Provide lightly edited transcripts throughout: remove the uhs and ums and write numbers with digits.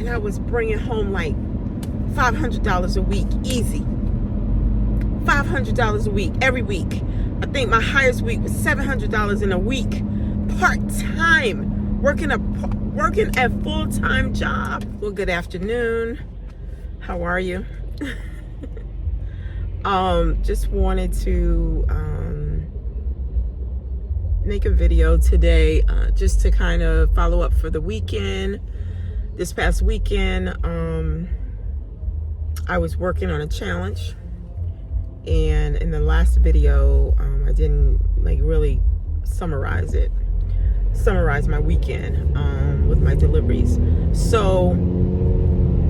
and I was bringing home like $500 a week, easy. $500 a week, every week. I think my highest week was $700 in a week, part-time, working a full-time job. Well, good afternoon. How are you? Just wanted to make a video today, just to kind of follow up for the weekend. This past weekend, I was working on a challenge, and in the last video, I didn't like really summarize my weekend with my deliveries. So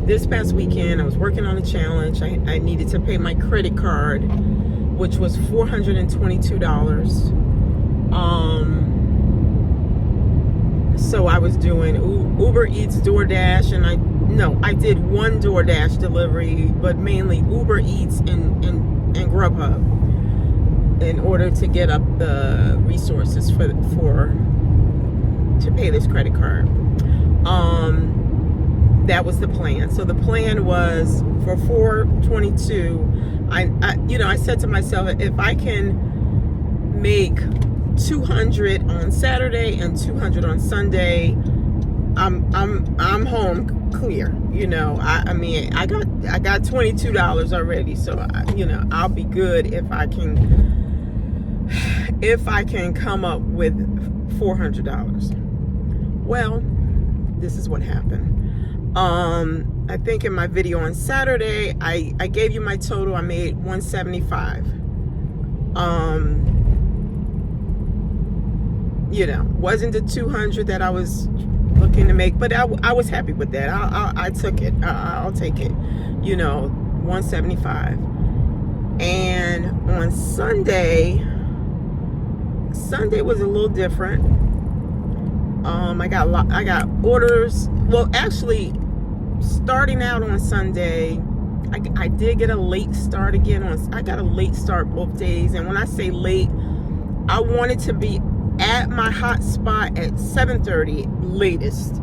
this past weekend, I was working on a challenge. I needed to pay my credit card, which was $422. So I was doing Uber Eats, DoorDash, and I did one DoorDash delivery, but mainly Uber Eats and Grubhub in order to get up the resources to pay this credit card. That was the plan. So the plan was for $422. I said to myself, if I can make $200 on Saturday and $200 on Sunday, I'm home clear. I got $22 already, so I'll be good if I can come up with $400. Well, this is what happened. I think in my video on Saturday, I gave you my total. I made $175. Wasn't the $200 that I was looking to make, but I was happy with that. I took it. I'll take it. $175. And on Sunday was a little different. I got orders. Well, actually, starting out on Sunday, I did get a late start again. I got a late start both days, and when I say late, I wanted to be at my hot spot at 7:30 latest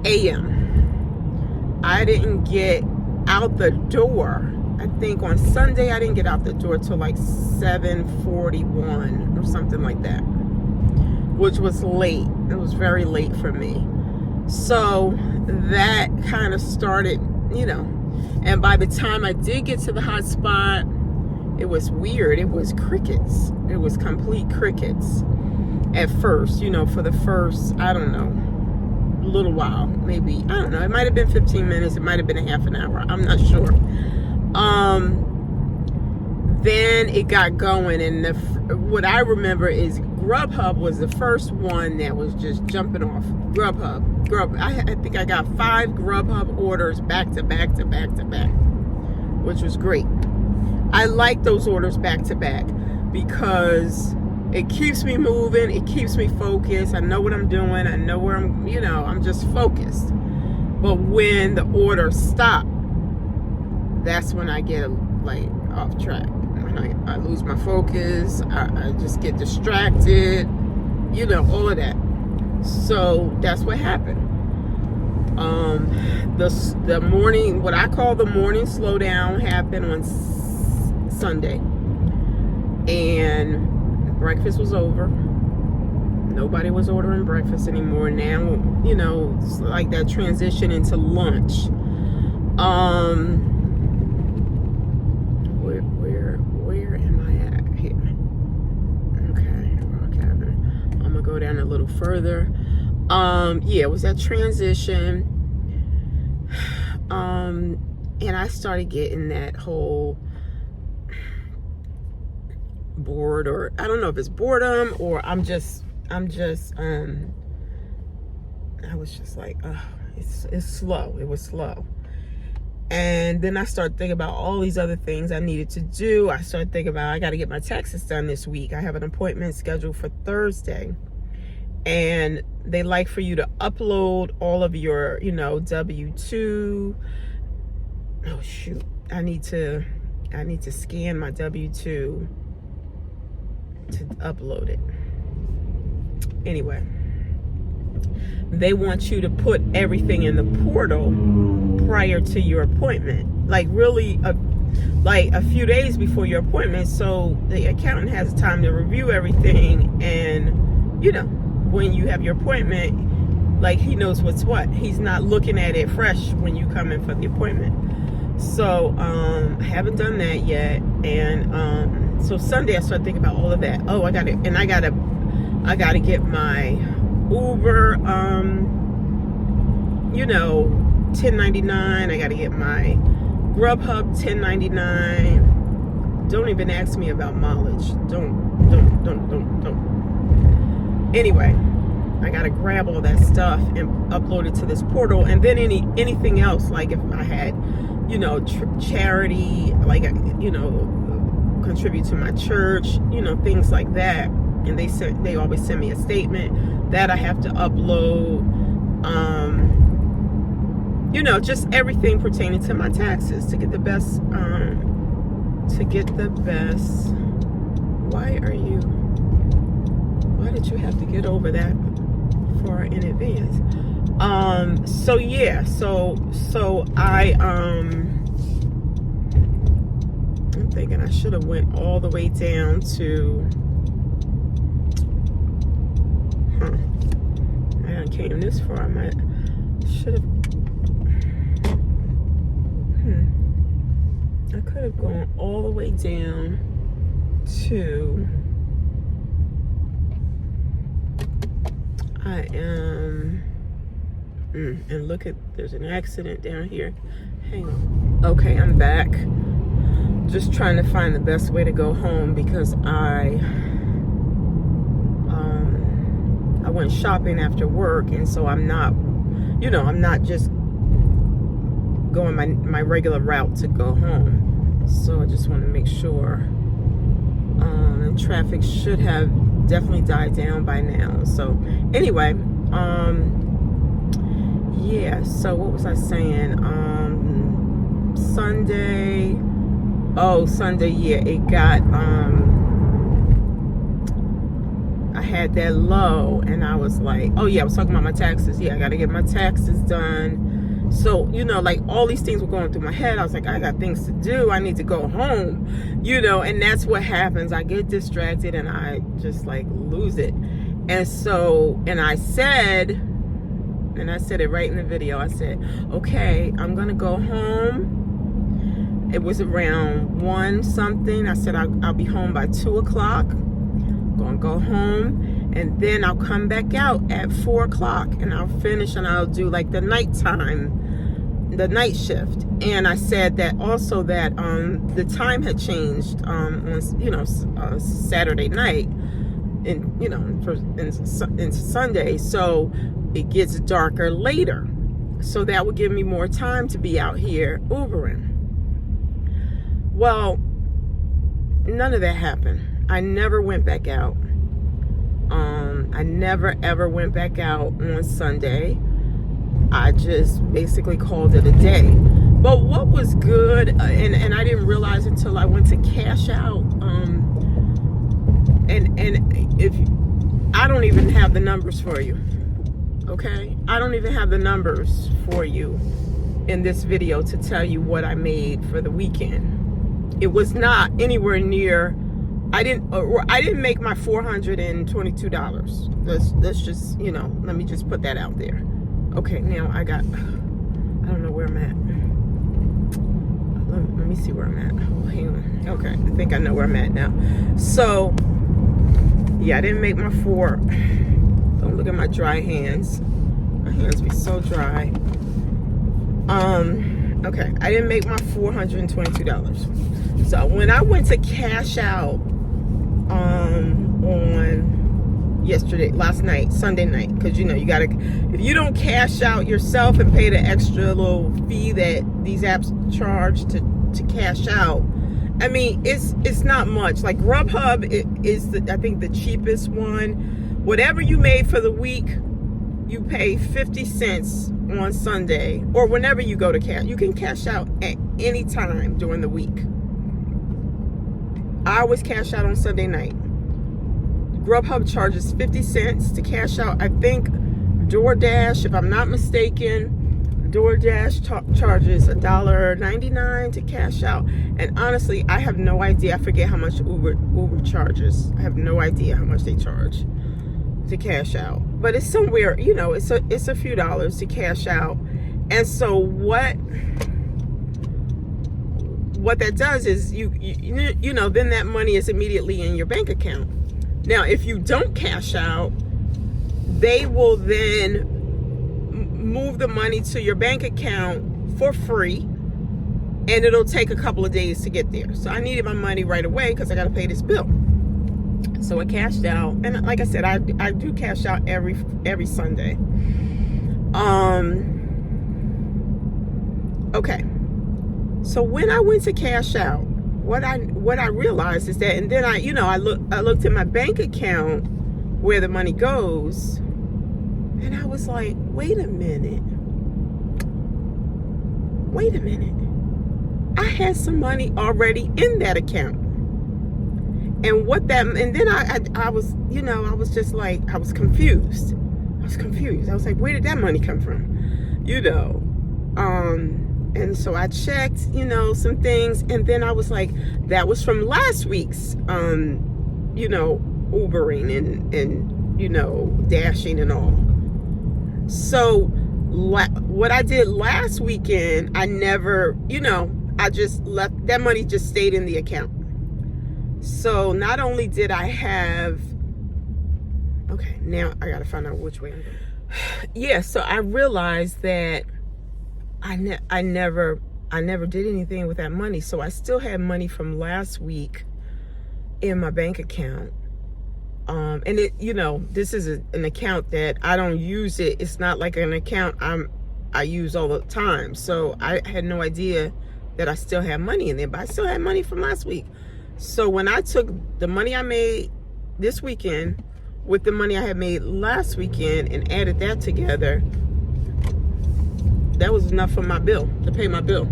a.m. I didn't get out the door. I think on Sunday I didn't get out the door till like 7:41 or something like that, which was late. It was very late for me. So that kind of started, and by the time I did get to the hot spot, it was weird. It was crickets. It was complete crickets at first, for the first, I don't know, little while, maybe, I don't know, it might have been 15 minutes, it might have been a half an hour, I'm not sure. Then it got going, and what I remember is Grubhub was the first one that was just jumping off. Grubhub. I think I got 5 Grubhub orders back to back, which was great. I like those orders back to back because it keeps me moving. It keeps me focused. I know what I'm doing. I know where I'm just focused. But when the orders stop, that's when I get like off track. When I lose my focus. I just get distracted. All of that. So that's what happened. The morning, what I call the morning slowdown, happened on Sunday, and breakfast was over. Nobody was ordering breakfast anymore. Now, it's like that transition into lunch. Where am I at here? Okay, Rock Cabin. I'm gonna go down a little further. It was that transition. And I started getting that whole bored, or I don't know if it's boredom or I was just like, it's slow. It was slow. And then I started thinking about all these other things I needed to do. I started thinking about, I got to get my taxes done this week. I have an appointment scheduled for Thursday, and they like for you to upload all of your, W-2. Oh shoot, I need to scan my W-2 to upload it. Anyway, they want you to put everything in the portal prior to your appointment, like really like a few days before your appointment, so the accountant has time to review everything, and you know, when you have your appointment, like he knows what's what. He's not looking at it fresh when you come in for the appointment. So I haven't done that yet, and so Sunday I started thinking about all of that. Oh, I gotta get my Uber, you know, 1099. I gotta get my Grubhub 1099. Don't even ask me about mileage. Don't. Anyway, I gotta grab all that stuff and upload it to this portal, and then anything else, like if I had, you know, charity, like, you know, contribute to my church, you know, things like that. And they always send me a statement that I have to upload. You know, just everything pertaining to my taxes to get the best. Why did you have to get over that far in advance? So yeah, so I'm thinking I should have went all the way down to. I came this far. I should have. I could have gone all the way down to. I am. And look at, there's an accident down here. Hang on. Okay, I'm back. Just trying to find the best way to go home because I went shopping after work, and so I'm not, you know, I'm not just going my regular route to go home. So I just want to make sure. And traffic should have definitely died down by now. So anyway, yeah, so what was I saying? Sunday, yeah, it got, I had that low, and I was like, oh yeah, I was talking about my taxes. Yeah, I got to get my taxes done. So, you know, like all these things were going through my head. I was like, I got things to do. I need to go home, you know, and that's what happens. I get distracted and I just like lose it. And so, and I said it right in the video. I said, okay, I'm going to go home. It was around 1 something. I said, I'll be home by 2 o'clock. Gonna go home, and then I'll come back out at 4 o'clock, and I'll finish, and I'll do like the night shift. And I said that also that the time had changed on, you know, Saturday night, and you know, in Sunday, so it gets darker later, so that would give me more time to be out here Ubering. Well, none of that happened. I never went back out. I never ever went back out on Sunday. I just basically called it a day. But what was good, and I didn't realize until I went to cash out, and if I don't even have the numbers for you, okay? I don't even have the numbers for you in this video to tell you what I made for the weekend. It was not anywhere near. I didn't make my $422. Let's just, you know, let me just put that out there. Okay, now I don't know where I'm at. Let me see where I'm at. Oh, hang on. Okay, I think I know where I'm at now. So, yeah, I didn't make my don't look at my dry hands. My hands be so dry. Okay, I didn't make my $422. So when I went to cash out on last night, Sunday night, because you know you gotta, if you don't cash out yourself and pay the extra little fee that these apps charge to cash out, I mean it's not much. Like Grubhub is I think the cheapest one. Whatever you made for the week, you pay 50 cents on Sunday, or whenever you go to cash. You can cash out at any time during the week. I always cash out on Sunday night. Grubhub charges 50 cents to cash out. I think DoorDash, if I'm not mistaken, DoorDash charges $1.99 to cash out. And honestly, I have no idea. I forget how much Uber charges. I have no idea how much they charge to cash out. But it's somewhere, it's a few dollars to cash out. And so what that does is then that money is immediately in your bank account. Now, if you don't cash out, they will then move the money to your bank account for free, and it'll take a couple of days to get there. So I needed my money right away because I got to pay this bill. So I cashed out, and like I said, I do cash out every Sunday. Okay. So when I went to cash out, what I realized is that, and then I looked at my bank account where the money goes, and I was like, wait a minute. I had some money already in that account. And then I was, I was just like, I was confused. I was like, where did that money come from? And so I checked, some things, and then I was like, that was from last week's, Ubering and dashing and all. So what I did last weekend, I never, I just left, that money just stayed in the account. So not only did I have, okay, now I got to find out which way I'm going. Yeah, so I realized that I never did anything with that money. So I still had money from last week in my bank account. And it, this is an account that I don't use it. It's not like an account I use all the time. So I had no idea that I still had money in there, but I still had money from last week. So when I took the money I made this weekend with the money I had made last weekend and added that together, that was enough for my bill, to pay my bill.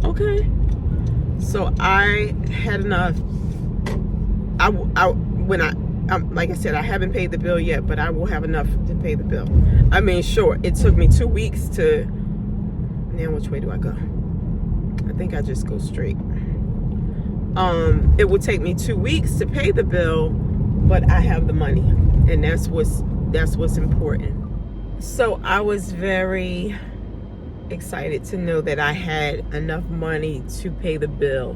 Okay. So I had enough. Like I said, I haven't paid the bill yet, but I will have enough to pay the bill. I mean, sure, it took me 2 weeks to, now which way do I go? I think I just go straight. It will take me 2 weeks to pay the bill, but I have the money, and that's what's important. So I was very excited to know that I had enough money to pay the bill.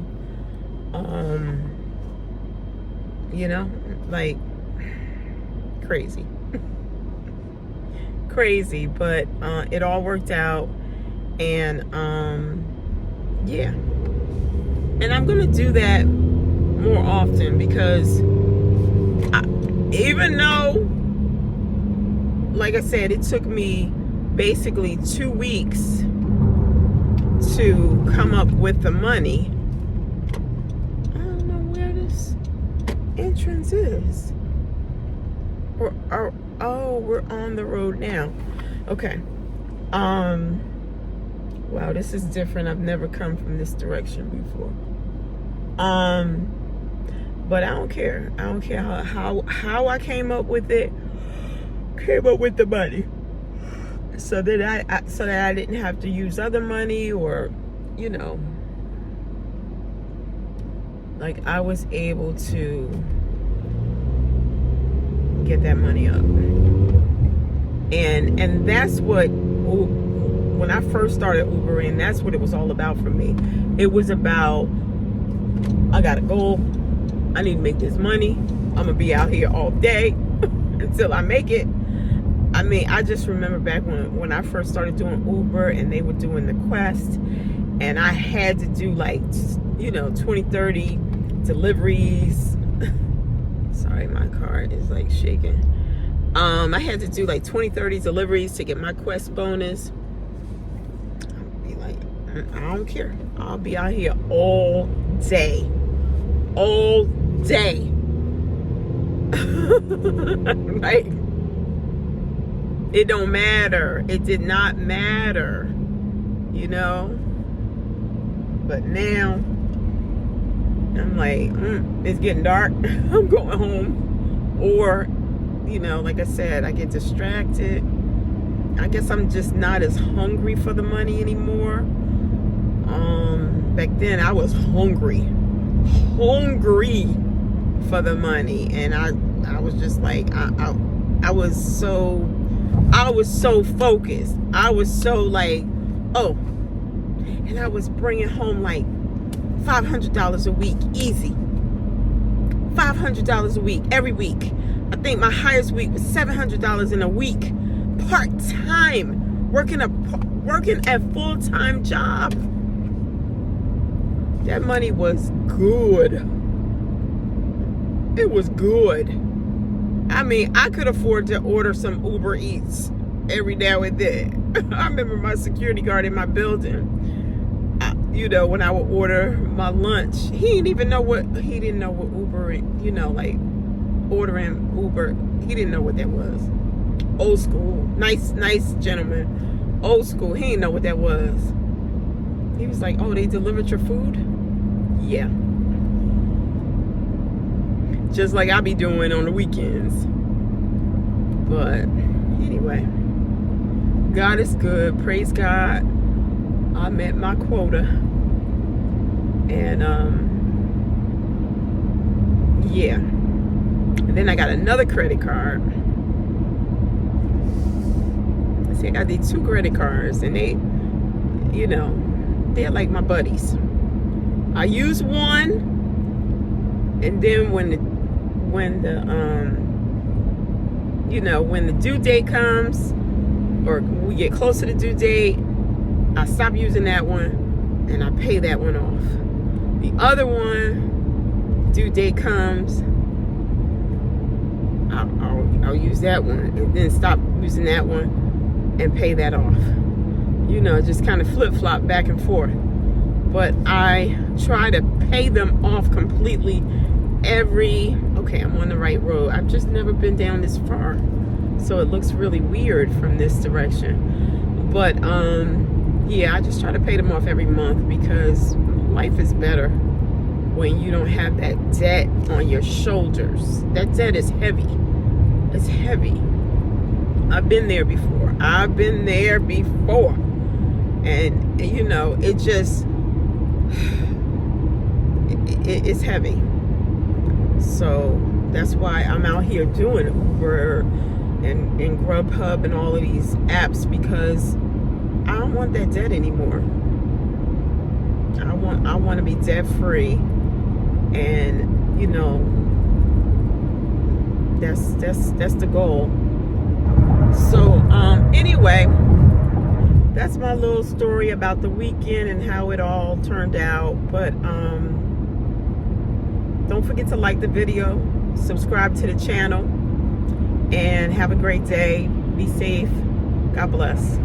Like crazy. But it all worked out, and yeah. And I'm gonna do that more often because even though, like I said, it took me basically 2 weeks to come up with the money. I don't know where this entrance is. We're on the road now. Okay. Wow, this is different. I've never come from this direction before. But I don't care. I don't care how I came up with it. Came up with the money. So that I didn't have to use other money, or like I was able to get that money up. And that's what, when I first started Ubering, that's what it was all about for me. It was about, I got a goal, I need to make this money, I'm gonna be out here all day until I make it. I mean, I just remember back when I first started doing Uber and they were doing the Quest, and I had to do like 20, 30 deliveries. Sorry, my car is like shaking. I had to do like 20, 30 deliveries to get my Quest bonus. I'd be like, I don't care. I'll be out here all day. Like, it don't matter. It did not matter, But now, I'm like, it's getting dark. I'm going home. Or, like I said, I get distracted. I guess I'm just not as hungry for the money anymore. Back then I was hungry for the money, and I was just like, I was so focused. I was so like, oh, and I was bringing home like $500 a week, easy. $500 a week, every week. I think my highest week was $700 in a week, part-time, working a full-time job. That money was good. It was good. I mean, I could afford to order some Uber Eats every now and then. I remember my security guard in my building, when I would order my lunch, he didn't know what Uber, like ordering Uber, he didn't know what that was. Old school, nice gentleman, old school, he didn't know what that was. He was like, oh, they delivered your food? Yeah. Just like I be doing on the weekends. But anyway, God is good. Praise God. I met my quota. And yeah. And then I got another credit card. See, I got these 2 credit cards, and they, they're like my buddies. I use one, and then when the due date comes, or we get close to the due date, I stop using that one and I pay that one off. The other one, due date comes, I'll use that one and then stop using that one and pay that off. Just kind of flip-flop back and forth. But I try to pay them off completely okay, I'm on the right road. I've just never been down this far, so it looks really weird from this direction. But yeah, I just try to pay them off every month, because life is better when you don't have that debt on your shoulders. That debt is heavy. It's heavy. I've been there before. And it just, it's heavy. So that's why I'm out here doing Uber and Grubhub and all of these apps, because I don't want that debt anymore. I want to be debt free, and that's the goal. So anyway, that's my little story about the weekend and how it all turned out. But don't forget to like the video, subscribe to the channel, and have a great day. Be safe. God bless.